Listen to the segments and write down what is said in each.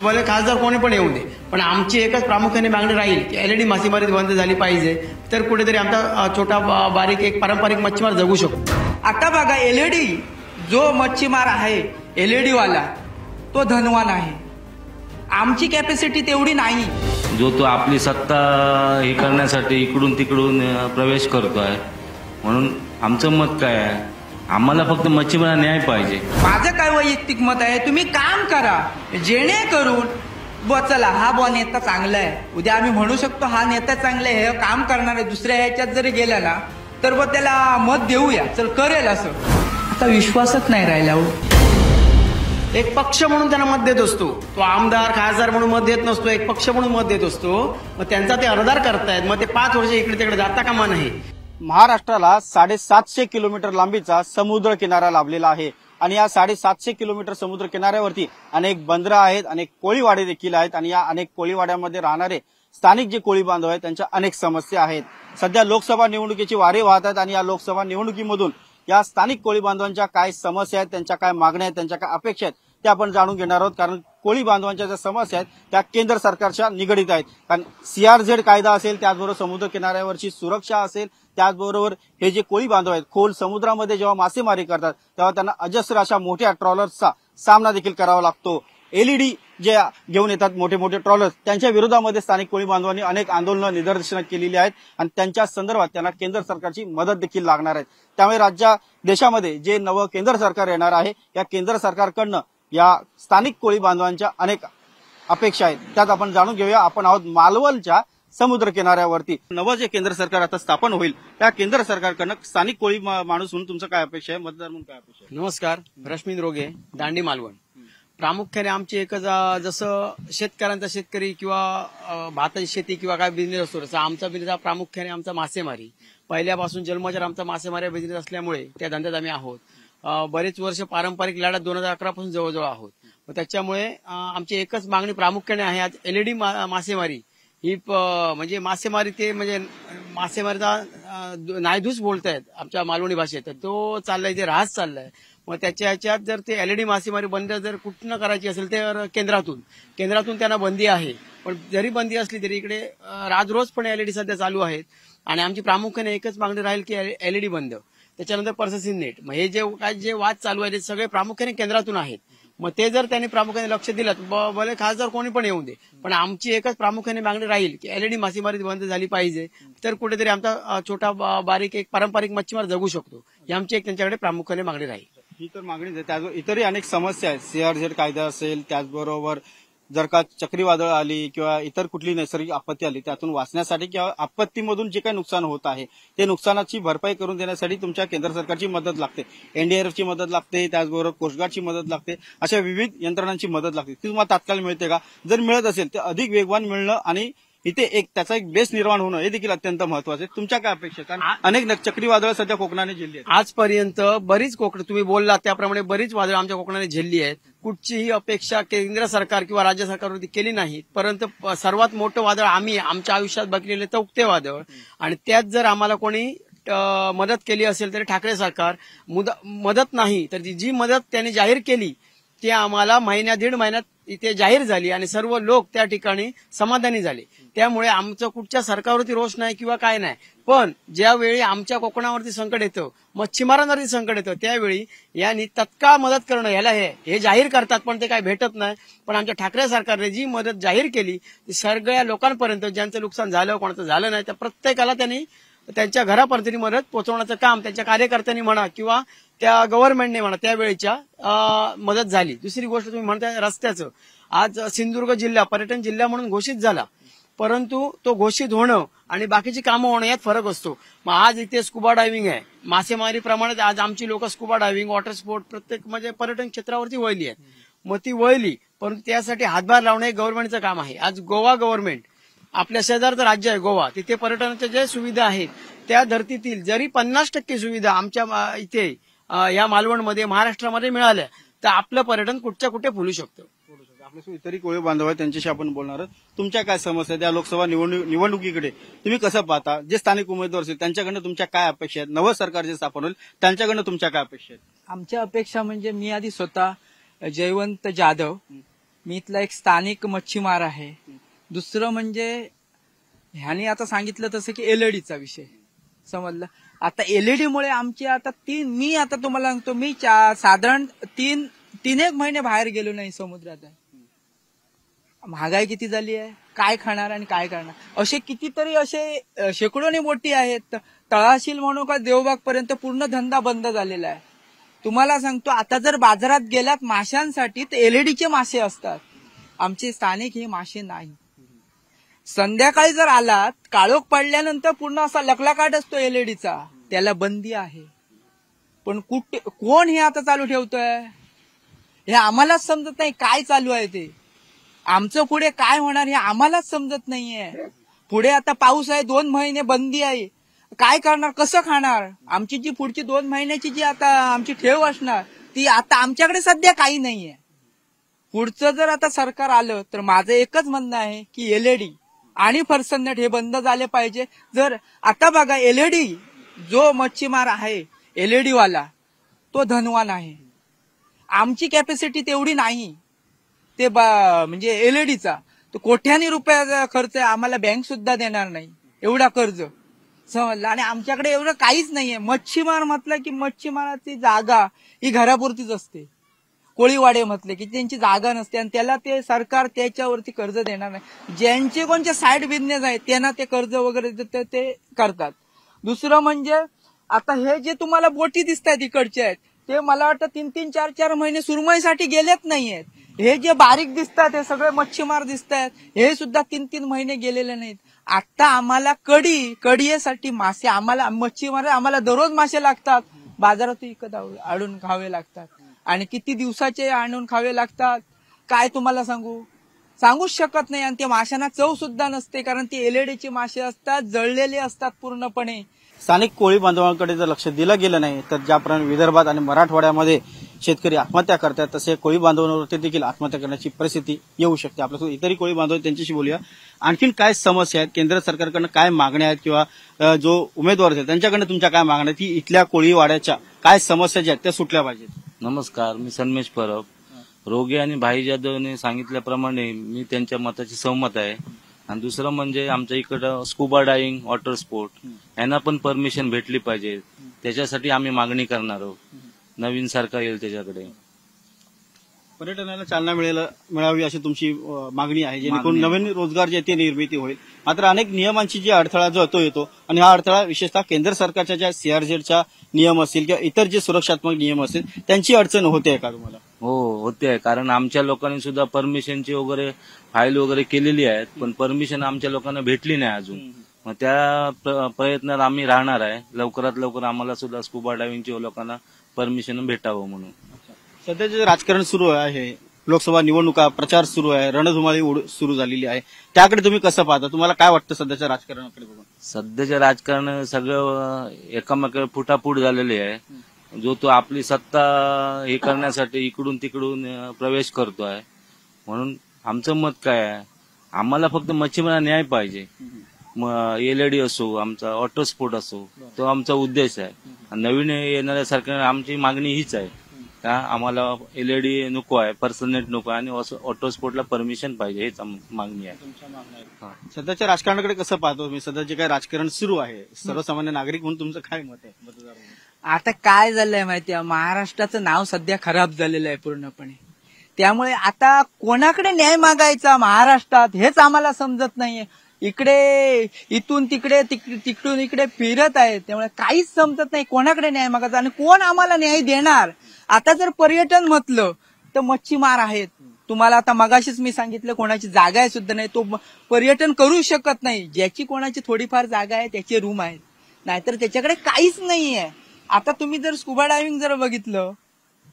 भले खासदार कोणी पण येऊ दे, पण आमची एकच प्रामुख्याने मागणी राहील की एलईडी मासेमारी बंद झाली पाहिजे, तर कुठेतरी आमचा छोटा बारीक एक पारंपरिक मच्छीमार जगू शकतो. आता बघा, एलईडी जो मच्छीमार आहे एलईडी वाला तो धनवान आहे. आमची कॅपॅसिटी तेवढी नाही. जो आपली सत्ता हे करण्यासाठी इकडून तिकडून प्रवेश करतोय. म्हणून आमचं मत काय आहे, आम्हाला फक्त मच्छीमार न्याय पाहिजे. माझं काय वैयक्तिक मत आहे, तुम्ही काम करा जेणेकरून चला हा नेता चांगला आहे, उद्या आम्ही म्हणू शकतो हा नेता चांगला आहे, हे काम करणार आहे. दुसऱ्या ह्याच्यात जरी गेला ना तर त्याला मत देऊया, चल करेल असं. आता विश्वासच नाही राहिला. एक पक्ष म्हणून त्यांना मत देत असतो, तो आमदार खासदार म्हणून मत देत नसतो, एक पक्ष म्हणून मत देत असतो. मग त्यांचा ते अर्धार करतायत, मग ते 5 वर्ष इकडे तिकडे जाता कामा नाही. महाराष्ट्राला 750 किलोमीटर लांबीचा समुद्र किनारा लाभलेला आहे आणि या 750 किलोमीटर समुद्र किनाऱ्यावरती अनेक बंदरं आहेत, अनेक कोळीवाडे देखील आहेत आणि या अनेक कोळीवाड्यामध्ये राहणारे स्थानिक जे कोळी बांधव आहेत त्यांच्या अनेक समस्या आहेत. सध्या लोकसभा निवडणुकीची वारे वाहत आहेत आणि या लोकसभा निवडणुकीमधून या स्थानिक कोळी बांधवांच्या काय समस्या आहेत, त्यांच्या काय मागण्या आहेत, त्यांच्या काय अपेक्षा आहेत ते आपण जाणून घेणार आहोत. कारण कोळी बांधवांच्या ज्या समस्या आहेत त्या केंद्र सरकारच्या निगडीत आहेत. कारण CRZ कायदा असेल, त्याचबरोबर समुद्र किनाऱ्यावरची सुरक्षा असेल, त्याचबरोबर हे जे कोळी बांधव आहेत खोल समुद्रामध्ये जेव्हा मासेमारी करतात तेव्हा त्यांना अजस्र अशा मोठ्या ट्रॉलर्सचा सामना देखील करावा लागतो. LED जे घेऊन येतात मोठे मोठे ट्रॉलर्स, त्यांच्या विरोधामध्ये स्थानिक कोळी बांधवांनी अनेक आंदोलनं निदर्शनं केलेली आहेत आणि त्यांच्या संदर्भात त्यांना केंद्र सरकारची मदत देखील लागणार आहे. त्यामुळे देशामध्ये जे नवं केंद्र सरकार येणार आहे या केंद्र सरकारकडनं या स्थानिक कोळी बांधवांच्या अनेक अपेक्षा आहेत, त्यात आपण जाणून घेऊया. आपण आहोत मालवणच्या समुद्र किनाऱ्यावरती. नवं जे केंद्र सरकार आता स्थापन होईल त्या केंद्र सरकारकडनं स्थानिक कोळी माणूस म्हणून तुमचं काय अपेक्षा आहे, मतदार म्हणून काय अपेक्षा आहे? नमस्कार, रश्मी रोगे, दांडी मालवण. प्रामुख्याने आमची एकच, जसं शेतकऱ्यांचा शेतकरी किंवा भाताची शेती किंवा काय बिझनेस असतो तसा आमचा बिझनेस हा प्रामुख्याने आमचा मासेमारी. पहिल्यापासून जन्मजात आमचा मासेमारी बिझनेस असल्यामुळे त्या धंद्यात आम्ही आहोत. बरेच वर्ष पारंपरिक लढ्यात 2011 पासून जवळजवळ आहोत. त्याच्यामुळे आमची एकच मागणी प्रामुख्याने आहे. आज एलईडी मासेमारी ही म्हणजे मासेमारी ते म्हणजे मासेमारीचा नायधूस बोलतायत आमच्या मालवणी भाषेत, तर तो चाललाय, ते राहत चाललाय. मग त्याच्या ह्याच्यात जर ते एलईडी मासेमारी बंद जर कुठनं करायची असेल तर केंद्रातून त्यांना बंदी आहे. पण जरी बंदी असली तरी इकडे राजरोज पण एलईडी सध्या चालू आहेत आणि आमची प्रामुख्याने एकच मागणी राहील की एलईडी बंद. त्याच्यानंतर प्रोसेसिंग नेट. मग हे जे वाद चालू आहे ते सगळे प्रामुख्याने केंद्रातून आहेत. मग ते जर त्यांनी प्रामुख्याने लक्ष दिलं, भले खासदार कोणी पण येऊ दे, पण आमची एकच प्रामुख्याने मागणी राहील की एलईडी मासेमारी बंद झाली पाहिजे, तर कुठेतरी आमचा छोटा बारीक एक पारंपरिक मच्छीमार जगू शकतो. ही आमची एक त्यांच्याकडे प्रामुख्याने मागणी राहील. ही तर मागणीच आहे. त्याचबरोबर इतरही अनेक समस्या आहेत. CRZ कायदा असेल, त्याचबरोबर जर का चक्रीवादळ आली किंवा इतर कुठली नैसर्गिक आपत्ती आली त्यातून वाचण्यासाठी किंवा आपत्तीमधून जे काही नुकसान होत आहे ते नुकसानाची भरपाई करून देण्यासाठी तुमच्या केंद्र सरकारची मदत लागते. NDRFची मदत लागते, त्याचबरोबर कोस्टगार्डची मदत लागते, अशा विविध यंत्रणांची मदत लागते. ती तुम्हाला तात्काळ मिळते का? जर मिळत असेल तर अधिक वेगवान मिळणं आणि इथे त्याचा एक बेस निर्माण होणं हे देखील अत्यंत महत्वाचं आहे. तुमच्या काय अपेक्षा? कारण अनेक चक्रीवादळ सध्या कोकणाने झेलली आहेत. आजपर्यंत बरीच तुम्ही बोलला त्याप्रमाणे बरीच वादळं आमच्या कोकणाने झेलली आहेत. कुठचीही अपेक्षा केंद्र सरकार किंवा राज्य सरकारवरती केली नाही, परंतु सर्वात मोठं वादळ आम्ही आमच्या आयुष्यात बघितलेले तौक्ते वादळ, आणि त्यात जर आम्हाला कोणी मदत केली असेल तरी ठाकरे सरकार मदत नाही, तर जी मदत त्यांनी जाहीर केली ती आम्हाला दीड महिन्यात इथे जाहीर झाली आणि सर्व लोक त्या ठिकाणी समाधानी झाले. त्यामुळे आमचं कुठच्या सरकारवरती रोष नाही किंवा काय नाही. पण ज्यावेळी आमच्या कोकणावरती संकट येतं, मच्छीमारांवरती संकट येतं, त्यावेळी यांनी तत्काळ मदत करणं, ह्याला हे जाहीर करतात पण ते काय भेटत नाही. पण आमच्या ठाकरे सरकारने जी मदत जाहीर केली ती सगळ्या लोकांपर्यंत, ज्यांचं नुकसान झालं कोणाचं झालं नाही त्या प्रत्येकाला त्यांनी त्यांच्या घरापर्यंत मदत पोहोचवण्याचं काम त्यांच्या कार्यकर्त्यांनी म्हणा किंवा त्या गव्हर्नमेंटने म्हणा त्यावेळीच्या मदत झाली. दुसरी गोष्ट तुम्ही म्हणताय रस्त्याचं. आज सिंधुदुर्ग जिल्हा पर्यटन जिल्हा म्हणून घोषित झाला, परंतु तो घोषित होणं आणि बाकीची कामं होणं यात फरक असतो. मग आज इथे स्कुबा डायव्हिंग आहे, मासेमारीप्रमाणे आज आमची लोक स्कुबा डायव्हिंग, वॉटर स्पोर्ट प्रत्येक म्हणजे पर्यटन क्षेत्रावरती वळली आहेत. मग ती वळली, परंतु त्यासाठी हातभार लावणं हे गव्हर्नमेंटचं काम आहे. आज गोवा गव्हर्नमेंट, आपल्या शेजारचं राज्य आहे गोवा, तिथे पर्यटनाच्या ज्या सुविधा आहेत त्या धर्तीतील जरी 50% सुविधा आमच्या इथे या मालवणमध्ये महाराष्ट्रामध्ये मिळाल्या तर आपलं पर्यटन कुठच्या कुठे फुलू शकतं. आपल्यासोबत इतरही कोळी बांधव आहेत, त्यांच्याशी आपण बोलणार आहोत. तुमच्या काय समस्या त्या लोकसभा निवडणुकीकडे तुम्ही कसं पाहता? जे स्थानिक उमेदवार असतील त्यांच्याकडनं तुमच्या काय अपेक्षा आहेत? नवं सरकार जे स्थापन होईल त्यांच्याकडनं तुमच्या काय अपेक्षा आहेत? आमच्या अपेक्षा म्हणजे मी आधी स्वतः जयवंत जाधव मी इथला एक स्थानिक मच्छीमार आहे. दुसरं म्हणजे ह्यानी आता सांगितलं तसं की एलईडीचा विषय समजलं. आता एलईडी मुळे आमची आता मी आता तुम्हाला सांगतो, मी साधारण तीन एक महिने बाहेर गेलो नाही समुद्रात. महागाई किती झाली आहे, काय खाणार आणि काय करणार. असे कितीतरी असे शेकडोनी बोटी आहेत. तळाशील म्हणू का देवबाग पर्यंत पूर्ण धंदा बंद झालेला आहे. तुम्हाला सांगतो, आता जर बाजारात गेलात माशांसाठी तर एलईडीचे मासे असतात, आमचे स्थानिक हे मासे नाही. संध्याकाळी जर आलात, काळोख पडल्यानंतर पूर्ण असा लकलाकाट असतो एलईडीचा, त्याला बंदी आहे. पण कोण हे आता चालू ठेवतोय हे आम्हालाच समजत नाही. काय चालू आहे ते, आमचं पुढे काय होणार हे आम्हालाच समजत नाहीये. पुढे आता पाऊस आहे, 2 महिने बंदी आहे, काय करणार, कसं खाणार. आमची जी पुढची 2 महिन्याची जी आता आमची ठेव असणार ती आता आमच्याकडे सध्या काही नाहीये. पुढचं जर आता सरकार आलं तर माझं एकच म्हणणं आहे की एलईडी आणि फरसन्नट हे बंद झाले पाहिजे. जर आता बघा, एलईडी जो मच्छीमार आहे एलईडी वाला तो धनवान आहे. आमची कॅपॅसिटी तेवढी नाही. ते म्हणजे एलईडीचा तो कोट्यानी रुपयाचा खर्च आहे, आम्हाला बँक सुद्धा देणार नाही एवढा कर्ज समजलं. आणि आमच्याकडे एवढं काहीच नाहीये. मच्छीमार म्हटलं की मच्छीमाराची जागा ही घरापुरतीच असते. कोळीवाडे म्हटले की त्यांची जागा नसते आणि त्याला ते सरकार त्याच्यावरती कर्ज देणार नाही. ज्यांचे कोणते साईड बिझनेस आहेत त्यांना ते कर्ज वगैरे देते, ते करतात. दुसरं म्हणजे आता हे जे तुम्हाला बोटी दिसत आहेत इकडचे आहेत ते मला वाटतं 3 4 महिने सुरमईसाठी गेलेच नाहीयेत. हे जे बारीक दिसतात हे सगळे मच्छीमार दिसत आहेत, हे सुद्धा 3 महिने गेलेले नाहीत. आता आम्हाला कडीसाठी मासे, आम्हाला मच्छीमार आम्हाला दररोज मासे लागतात, बाजारात विकत आणून खावे लागतात. आणि किती दिवसाचे आणून खावे लागतात काय तुम्हाला सांगूच शकत नाही. आणि ते माशांना चव सुद्धा नसते, कारण ते एलईडीचे मासे असतात, जळलेले असतात पूर्णपणे. स्थानिक कोळी बांधवांकडे जर लक्ष दिलं गेलं नाही तर ज्याप्रमाणे विदर्भात आणि मराठवाड्यामध्ये शेतकरी आत्महत्या करतात तसे कोळी बांधवांवरती देखील आत्महत्या करण्याची परिस्थिती येऊ शकते. आपल्यासोबत इतरही कोळी बांधव त्यांच्याशी बोलूया. आणखीन काय समस्या आहेत, केंद्र सरकारकडनं काय मागण्या आहेत, किंवा जो उमेदवार आहेत त्यांच्याकडनं तुमच्या काय मागण्या आहेत, की इथल्या कोळी वाड्याच्या काय समस्या ज्या आहेत त्या सुटल्या पाहिजेत. नमस्कार, मी सन्मेश परब. रोगे आणि भाई जाधवने सांगितल्याप्रमाणे मी त्यांच्या मताची सहमत आहे. आणि दुसरं म्हणजे आमच्या इकडं स्कुबा डायव्हिंग, वॉटर स्पोर्ट यांना पण परमिशन भेटली पाहिजे. त्याच्यासाठी आम्ही मागणी करणार आहोत. नवीन सरकार येईल त्याच्याकडे. पर्यटनाला चालना मिळावी अशी तुमची मागणी आहे, जेणेकरून नवीन रोजगार जे ते निर्मिती होईल. मात्र अनेक नियमांची जी अडथळा जो येतो आणि हा अडथळा विशेषतः केंद्र सरकारच्या ज्या सीआरझेडच्या नियम असतील किंवा इतर जे सुरक्षात्मक नियम असतील त्यांची अडचण होते का तुम्हाला? हो, होते. कारण आमच्या लोकांनी सुद्धा परमिशनची वगैरे फाईल वगैरे केलेली आहेत, पण परमिशन आमच्या लोकांना भेटली नाही अजून. मग त्या प्रयत्नात आम्ही राहणार आहे. लवकरात लवकर आम्हाला सुद्धा स्कुबा डायव्हिंगच्या लोकांना परमिशन भेटावं म्हणून. सध्या जे राजकारण सुरू आहे, लोकसभा निवडणुका, प्रचार सुरू आहे, रणधुमाळी सुरू झालेली आहे, त्याकडे तुम्ही कसं पाहता? तुम्हाला काय वाटतं सध्याच्या राजकारणाकडे बघून? सध्याचे राजकारण सगळं एकामेकाला फुटाफूट झालेले आहे. जो तो आपली सत्ता हे करण्यासाठी इकडून तिकडून प्रवेश करतोय. म्हणून आमचं मत काय आहे, आम्हाला फक्त मच्छीमारांना न्याय पाहिजे. एलईडी असो, आमचा वॉटर स्पोर्ट असो, तो आमचा उद्देश आहे. नवीन येणाऱ्या सरकारने आमची मागणी हीच आहे का आम्हाला एलईडी नको आहे, पर्सननेट नको आहे आणि वॉटर स्पोर्टला परमिशन पाहिजे, हेच मागणी आहे. सध्याच्या राजकारणाकडे कसं पाहतो मी? सध्या जे काही राजकारण सुरू आहे, सर्वसामान्य नागरिक म्हणून तुमचं काय मत आहे मतदार म्हणून? आता काय झालंय माहितीये, महाराष्ट्राचं नाव सध्या खराब झालेलं आहे पूर्णपणे. त्यामुळे आता कोणाकडे न्याय मागायचा महाराष्ट्रात हेच आम्हाला समजत नाहीये. इकडे इथून तिकडे तिकडून इकडे फिरत आहेत, त्यामुळे काहीच समजत नाही कोणाकडे न्याय मागायचा आणि कोण आम्हाला न्याय देणार. आता जर पर्यटन म्हटलं तर मच्छीमार आहेत. तुम्हाला आता मगाशीच मी सांगितलं, कोणाची जागा आहे सुद्धा नाही, तो पर्यटन करू शकत नाही. ज्याची कोणाची थोडीफार जागा आहे त्याचे रूम आहेत, नाहीतर त्याच्याकडे काहीच नाहीये. आता तुम्ही जर स्कुबा डायव्हिंग जर बघितलं,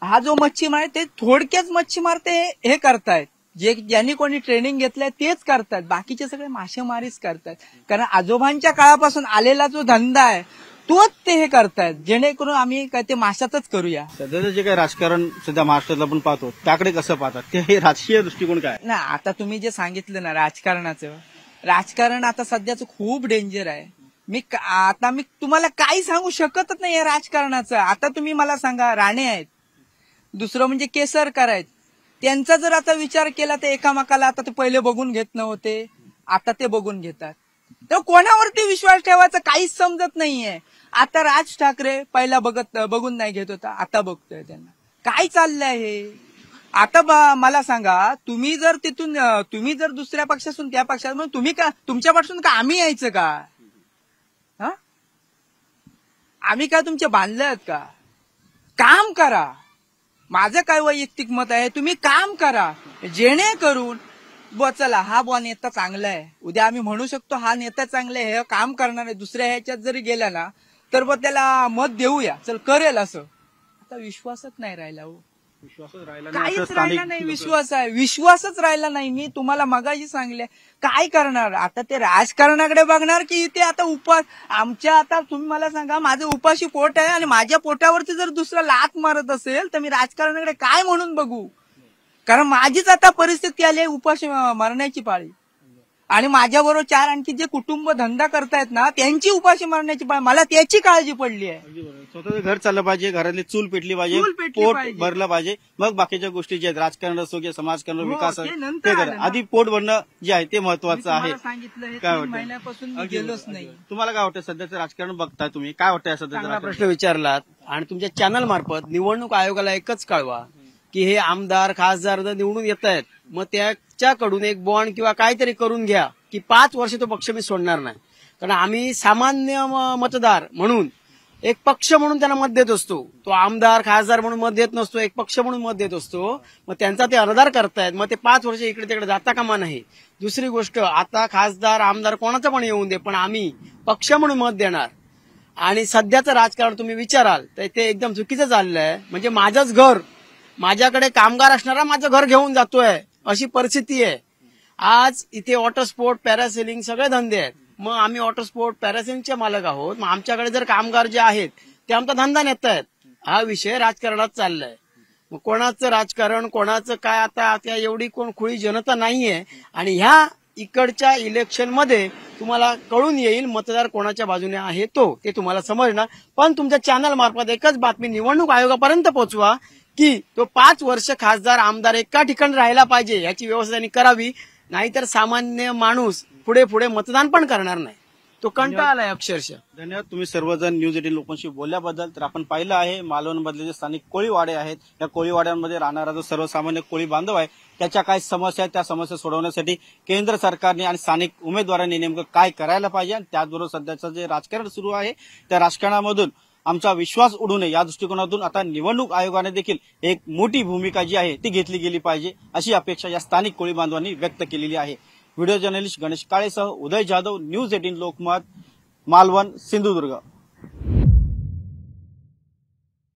हा जो मच्छीमार आहे ते थोडक्याच मच्छीमार ते हे करतायत, ज्यांनी कोणी ट्रेनिंग घेतलंय तेच करतात, बाकीचे सगळे मासेमारीच करतात. कारण आजोबांच्या काळापासून आलेला जो धंदा आहे तोच ते हे करतायत, जेणेकरून आम्ही काय ते माशातच करूया. सध्याचं जे काही राजकारण सध्या महाराष्ट्रात आपण पाहतो त्याकडे कसं पाहतात, ते हे राजकीय दृष्टिकोन काय? ना आता तुम्ही जे सांगितलं ना राजकारण आता सध्याचं खूप डेंजर आहे. मी तुम्हाला काही सांगू शकतच नाही या राजकारणाचं. आता तुम्ही मला सांगा, राणे आहेत, दुसरं म्हणजे केसरकर आहेत, त्यांचा जर आता विचार केला तर एकामेकाला आता ते पहिले बघून घेत नव्हते, आता ते बघून घेतात. तर कोणावरती विश्वास ठेवायचा काहीच समजत नाहीये. आता राज ठाकरे पहिला बघून नाही घेत होता, आता बघतोय त्यांना. काय चाललंय हे? आता मला सांगा, तुम्ही जर दुसऱ्या पक्षातून त्या पक्षात, मग तुम्ही का तुमच्यापासून का आम्ही यायचं का? हा, आम्ही काय तुमचे बांधले आहेत का? काम करा. माझं काय वैयक्तिक मत आहे, तुम्ही काम करा जेणेकरून चला हा नेता चांगला आहे, उद्या आम्ही म्हणू शकतो हा नेता चांगला आहे, हे काम करणार आहे. दुसऱ्या ह्याच्यात जरी गेला ना तर त्याला मत देऊया, चल करेल असं. आता विश्वासच नाही राहिला हो, विश्वासच राहिला काहीच राहिला नाही. विश्वासच राहिला नाही. मी तुम्हाला मगाशी सांगले, काय करणार आता? ते राजकारणाकडे बघणार की ते आता उपास आमच्या? आता तुम्ही मला सांगा, माझं उपाशी पोट आहे आणि माझ्या पोटावरती जर दुसरा लात मारत असेल तर मी राजकारणाकडे काय म्हणून बघू? कारण माझीच आता परिस्थिती आली आहे उपाशी मरण्याची पाळी, आणि माझ्याबरोबर 4 आणखी जे कुटुंब धंदा करतायत ना त्यांची उपाशी मरण्याची पाळी. मला त्याची काळजी पडली आहे. स्वतःचं घर चाललं पाहिजे, घरातली चूल पेटली पाहिजे, पोट भरलं पाहिजे, मग बाकीच्या गोष्टी ज्या आहेत राजकारण असो किंवा समाजकारण, विकास ते करा. आधी पोट भरणं जे आहे ते महत्वाचं आहे. सांगितलं काय वाटतं? महिन्यापासून मी गेलोच नाही. तुम्हाला काय वाटतं सध्याचं राजकारण बघताय तुम्ही? काय वाटतंय सध्याचं चांगला राजकारण? प्रश्न विचारलात. आणि तुमच्या चॅनल मार्फत निवडणूक आयोगाला एकच कळवा की हे आमदार खासदार जर निवडून येत आहेत, मग त्याच्याकडून एक बॉन्ड किंवा काहीतरी करून घ्या की 5 वर्ष तो पक्ष मी सोडणार नाही. कारण आम्ही सामान्य मतदार म्हणून एक पक्ष म्हणून त्यांना मत देत असतो. तो आमदार खासदार म्हणून मत देत नसतो, एक पक्ष म्हणून मत देत असतो. मग त्यांचा ते अनादर करतायत, मग ते 5 वर्ष इकडे तिकडे जाता कामा नाही. दुसरी गोष्ट, आता खासदार आमदार कोणाचं पण येऊन दे, पण आम्ही पक्ष म्हणून मत देणार. आणि सध्याचं राजकारण तुम्ही विचाराल तर ते एकदम चुकीचं चाललंय. म्हणजे माझंच घर, माझ्याकडे कामगार असणारा माझं घर घेऊन जातोय, अशी परिस्थिती आहे. आज इथे वॉटर स्पोर्ट, पॅरासेलिंग सगळे धंदे आहेत. मग आम्ही वॉटर स्पोर्ट पॅरासेलिंगचे मालक आहोत. मग आमच्याकडे जर कामगार जे आहेत ते आमचा धंदा नेत आहेत. हा विषय राजकारणात चाललाय. मग कोणाचं राजकारण, कोणाचं काय, आता त्या एवढी कोण खुळी जनता नाहीये. आणि ह्या इकडच्या इलेक्शन मध्ये तुम्हाला कळून येईल मतदार कोणाच्या बाजूने आहे ते तुम्हाला समजणार. पण तुमच्या चॅनल मार्फत एकच बातमी निवडणूक आयोगापर्यंत पोहोचवा की तो 5 वर्ष खासदार आमदार एका ठिकाणी राहायला पाहिजे, याची व्यवस्था त्यांनी करावी. नाहीतर सामान्य माणूस पुढे पुढे मतदान पण करणार नाही. तो कंटाळा आलाय अक्षरशः. धन्यवाद तुम्ही सर्वजण न्यूज 18 लोकांशी बोलल्याबद्दल. तर आपण पाहिलं आहे मालवणमधले जे स्थानिक कोळीवाडे आहेत, या कोळीवाड्यांमध्ये राहणारा जो सर्वसामान्य कोळी बांधव आहे त्याच्या काय समस्या आहेत, त्या समस्या सोडवण्यासाठी केंद्र सरकारने आणि स्थानिक उमेदवारांनी नेमकं काय करायला पाहिजे, आणि त्याचबरोबर सध्याचं जे राजकारण सुरू आहे त्या राजकारणामधून आमचा विश्वास उडू नये या दृष्टिकोनातून आता निवडणूक आयोगाने देखील एक मोठी भूमिका जी आहे ती घेतली गेली पाहिजे, अशी अपेक्षा या स्थानिक कोळी बांधवांनी व्यक्त केलेली आहे. व्हिडिओ जर्नलिस्ट गणेश काळेसह उदय जाधव, न्यूज 18 लोकमत, मालवण, सिंधुदुर्ग.